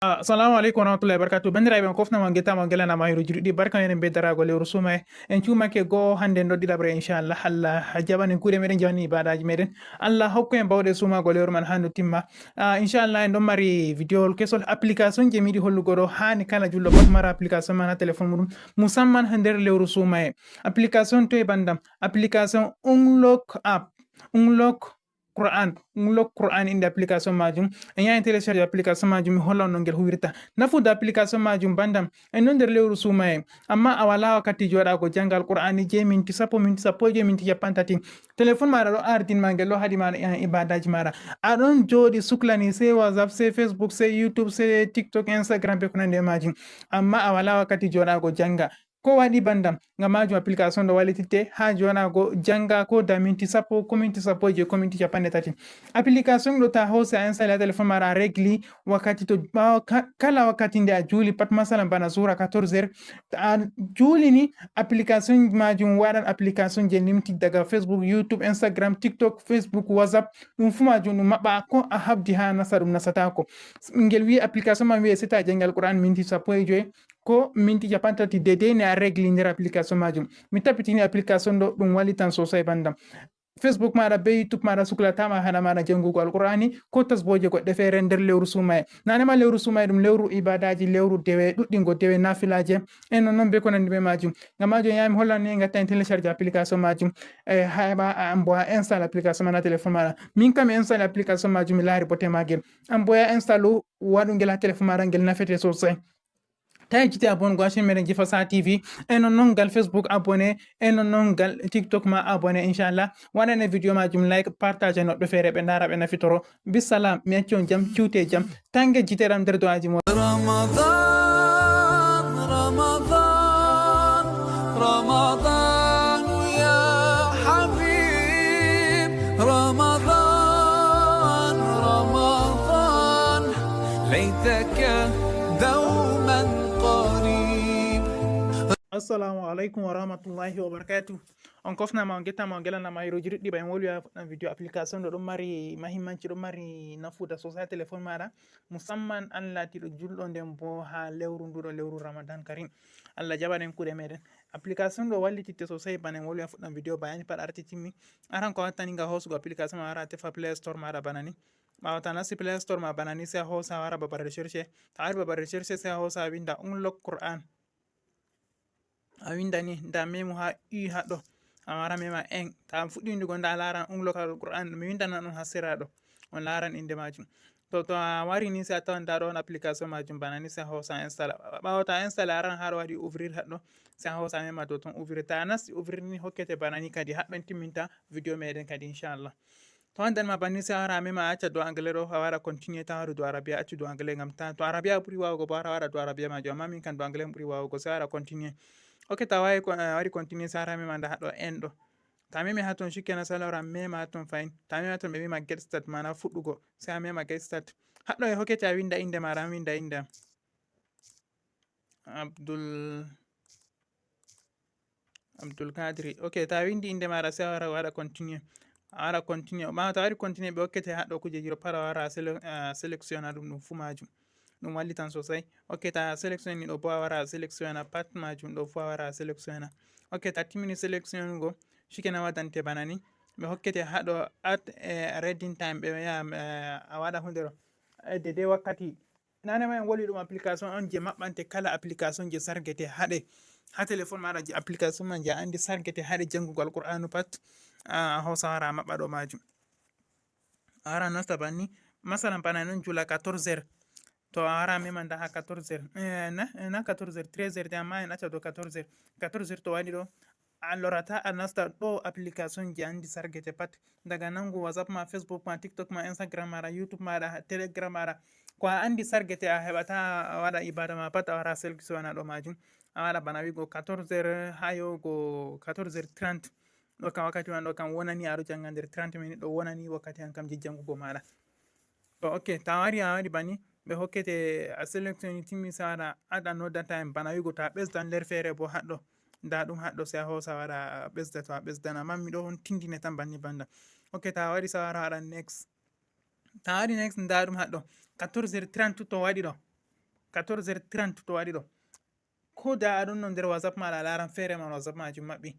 Assalamu alaikum warahmatullahi wabarakatuh. Bandiraɓe on kofnama guettama guelanama hayro juɗɗi barka enen be darago lewru suma en cumake goo hande doddiɗaɓre inchallah Allah jaɓanen kuuɗe meɗen jawani ibadaji meɗen Allah hokku en bawɗe sumago lewru man ha timma inchallah en ɗon mari vidéo kesol application je mi yiɗi hollugo ɗo hani kala julɗo pat mara application man ha téléphone muɗum musamman ha nder lewru suma application to e bandam application unlock Quran inde application majum en yahi télécharge application majum mi holla on no ngel huwirta nafude application majum bandam en non nder lewru suma amma a wala wakkati joɗago jangal qur'ani je minti sappo je minti capan tati téléphone maɗa ɗo ardinma ngel ɗo haɗi maɗa ibadaji maɗa aɗon joɗi suklani sai whatsapp sai facebook sai youtube sai tiktok instagram be ko nandi e majum amma a wala wakkati joɗago janga ko waɗi bandam ngam majum application ɗo wallititte ha jonago janga ko da minti sappo ko minti sappo je ko minti capanɗe tati application ɗo ta hose a installé ha téléphone maɗa a régli wakkati to kala wakkati nde a juuli pat masalan bana sura 14 a juulini application majum waɗan application je nimti daga facebook youtube instagram tiktok facebook whatsapp ɗum fu majum ɗum maɓɓa ko a habdi ha nasa ɗum nasatako ngel wi application ma wiye seta jangal qur'an minti sappo e joyi ko minti capan tati dedei ne a régli nder application majum mi tabbitini application ɗo ɗum wallitan sosai bandam facebook maɗa be youtube maɗa suklatama haɗa maɗa jangugo alqur'ani ko tasboje goɗɗe feere nder lewru sumaye nanema lewru sumaye ɗum lewru ibadaji lewru dewe ɗuɗɗingo dewe nafilaje en non be ko nandi be majum ngam majum yami hollani gatta en télécharge application majum heɓa amboya installe application man ha téléphone maɗa min kam installe application majum mi laari bote magel amboya installe waɗugel ha téléphone maɗa ngel nafete sosai tawi jite abonné go chaîne meɗen Jifa Sa TV e non gal Facebook abonné e non gal TikTok ma abonné inchallah waɗane vidéo majum like partage noɓɓe feere ɓe ndara ɓe nafitoro bisalam mi acci on jaam ciwte jaam tangue jiteɗam nder do'aji mo رمضان يا حبيب رمضان ليتك دوما قريب. assalamu aleykum wa rahmatullahi wa barakatuh on kofnama on guettama on guelanama hayroji ɗuɗɗi ɓa en wolwi ha fuɗɗam vidéo application ɗo ɗon mari mahimmanci ɗon mari nafuda sosai téléphone maɗa musamman an latiɗo julɗo nden bo ha lewru nduɗo lewru ramadan karim Allah jaɓanen kuuɗe meɗen application ɗo wallititte sosai bana en wolwi ha fuɗɗam vidéo bayani pat arti timmi aran ko wattani nga hosugo application ma wara tefa play store maɗa bana ni ɓawata nasti play store ma bana ni sai a hosa wara babal recherche ta wari babal recherche sai a hosa winda unlock Quran a winda ni nda memo ha haɗɗo a wara mema en ta fuɗɗi windugo nda laran unlock Quran mi windana ɗum ha sera ɗo on laran inde majum to a wari ni sai a tawan nda ɗo on application majum bana ni sai a hosa installe ɓawo ta installe aran ha ɗo waɗi ouvrir haɗɗo sai a hosa mema to ton ouvrir ta nasti ouvrir ni hokkete bana ni kadi haɗɗon timminta vidéo meɗen kadi inchallah to wandanma banni sai a wara mema a acca do anglais ɗo a wara continue ta waɗu do arabia accu do anglais ngam ta to arabia ɓuuri wawugo bo ara waɗa do arabia majum amma min kam do anglais ɓuuri wawugo sai a wara continue ok ta wari continue sai ara mema nda haɗo en ɗo ta memi ha ton shikenan sai lora mema ha ton fayin ta memi ha ton ɓe wima get start mana fuɗɗugo sai a mema get start haɗɗo e hokkete a winda inde maɗa a winda inde Abdul Kadri ok ta windi inde maɗa sai a wara waɗa continue a wara continue ɓawo ta wari continue ɓe hokkete haɗɗo kujeji ɗo pat a wara sélectionna ɗum ɗum fu majum ɗum wallitan sosai ok ta sélection ni ɗo bo a wara sélectionna pat majum ɗo fu a wara sélectionna ok ta timmini sélection go shikenan waddante bana ni ɓe hokkete haɗo at reading time ɓe wiya a waɗa hunde ɗo dedei wakkati nanema en woli ɗum application on je maɓɓante kala application je sargete haɗe ha téléphone maɗa je application man je andi sargete haɗe jangugo alqur'anu pat a hosa wara maɓɓa ɗo majum a wara nasta banni masalan bana non jula 14h to a wara mema nda ha 14h na 14h 13h de amma en acca do 14h 14h to waɗi ɗo a lorata a nasta ɗo application je andi sargete pat daga nangu whatsapp ma facebook ma tiktok ma instagram maɗa youtube maɗa telegram maɗa ko a andi sargete a heɓata a waɗa ibada ma pat a wara sélectionna ɗo majum a waɗa bana wigo 14h ha yahugo 14h30 ɗo kam wakkati man ɗo kam wonani aɗo janga nder 30 minutes ɗo wonani wakkati han kam je jangugo maɗa to ok ta wari a waɗi bani ɓe hokkete a sélectionni timmi sai waɗa aɗa nodda time bana wigo to a ɓesdan nder feere bo haɗɗo nda ɗum haɗɗo sai a hosa waɗa a ɓesda to a ɓesdan amma miɗo on tindine tan banni banda ok ta waɗi sai wara waɗa next ta waɗi next nda ɗum haɗɗo 14h30 to waɗi ɗo 14h30 to waɗi ɗo ko da aɗon no nder whatsapp maɗa a laran feere man whatsapp majum maɓɓi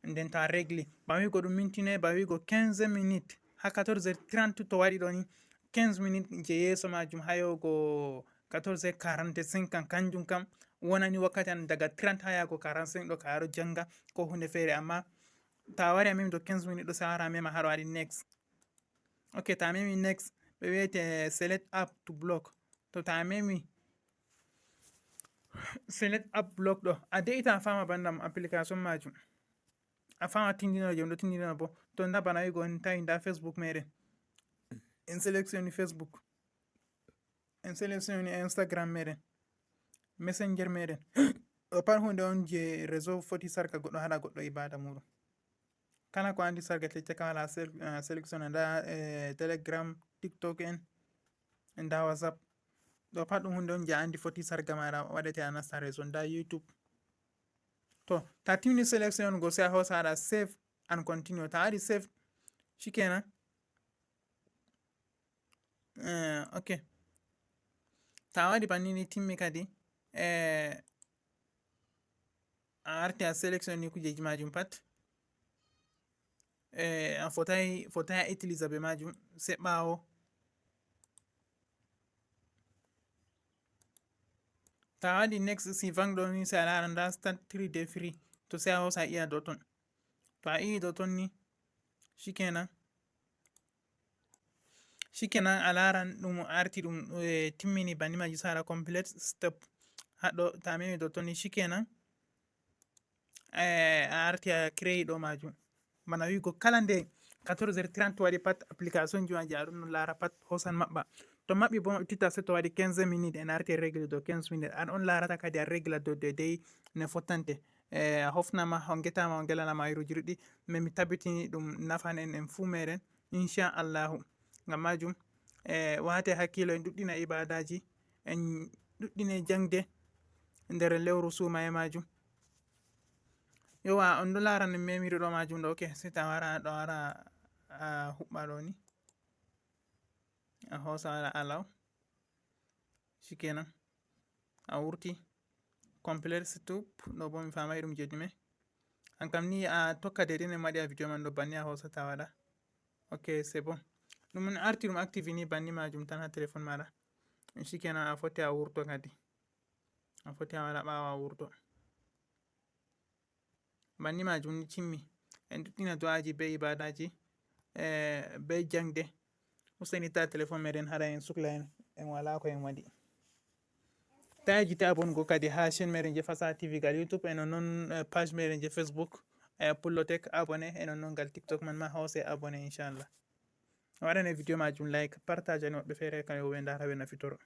nden to a régli ba wigo ɗum minti noy ba wigo 15 minutes ha 14h30 to waɗi ɗo ni 15 minutes je yeeso majum ha yahugo 14h45 kan kanjum kam wonani wakkati an daga 30 ha yago 45 ɗo ka aɗo janga ko hunde feere amma ta wari a memi do 15 minutes ɗo sai a wara a mema haɗo waɗi next. Ok, ta memi next ɓe wiyete select app to block, to ta memi select app block ɗo a de'ita a fama bandam application majum a fama tindino je ɗo tindino bo to nda bana wigo en tawi nda Facebook meɗen en sélectionni Facebook en sélectionni Instagram meɗen messenger meɗen ɗo pat hunde on je réseau foti sarka goɗɗo haɗa goɗɗo ibada muɗum kala ko andi sarga tecce ka wala sélectionné nda Telegram, TikTok en nda WhatsApp ɗo pat ɗum hunde on je andi foti sarga maɗa waɗete a nasta réseau nda YouTube. To ta timni sélection go sai a hosa haɗa save and continue ta waɗi save shikenan ok ta waɗi bannini timmi kadi a arti a sélection ni kujeji majum pat a fotai a utilisa be majum sai ɓawo ta waɗi next suivant ɗo ni sai a lara nda start 3 day free to sai a hosa iya do ton to a ii do ton ni shikenan a laran ɗum arti ɗum timmini banni majum sara complete step haɗo ta memi do ton ni shikenan a arti a créé ɗo majum bana wigo kala nde 14h30 waɗi pat application ji je aɗon no lara pat hosan maɓɓa to maɓɓi bo maɓɓititta sai to waɗi 15 minutes en arti régle do 15 minutes an on larata kadi a régla do dedei no fottante a hofnama hongetama o gelanama ayruji ɗuɗɗi mais mi tabbitini ɗum nafan en fuu meɗen inchallahu ngam majum wate hakkilo en ɗuɗɗina ibadaji en ɗuɗɗine jangde nder lewru sumaye majum yowa on ɗo lara no memiri ɗo majum ɗo ok sai ta wara ɗo wara a huɓɓa ɗo ni a hosa waɗa allow shikenan a wurti complete step ɗo bo mi famai ɗum je ɗume hankam ni a tokka dedei no waɗi a video man ɗo banni a hosata waɗa ok c'est bon ɗum arti ɗum active ni banni majum tan ha téléphone maɗa shikenan a foti a wurto kadi a foti a waɗa ɓawo a wurto banni majum ni timmi en ɗuɗɗina du'aji be ibadaji be jangde useni ta téléphone meɗen haɗa en sukla en wala ko en waɗi ta yejjite abongo kadi ha chaine meɗen je Fasaha TV gal YouTube e nonnon page meɗen je Facebook Pullotech abonné e nonnon gal TikTok man ma hose abonné inchallah waɗane video majum like partage ani woɓɓe feere kam yo ɓe ndara ɓe nafitoro.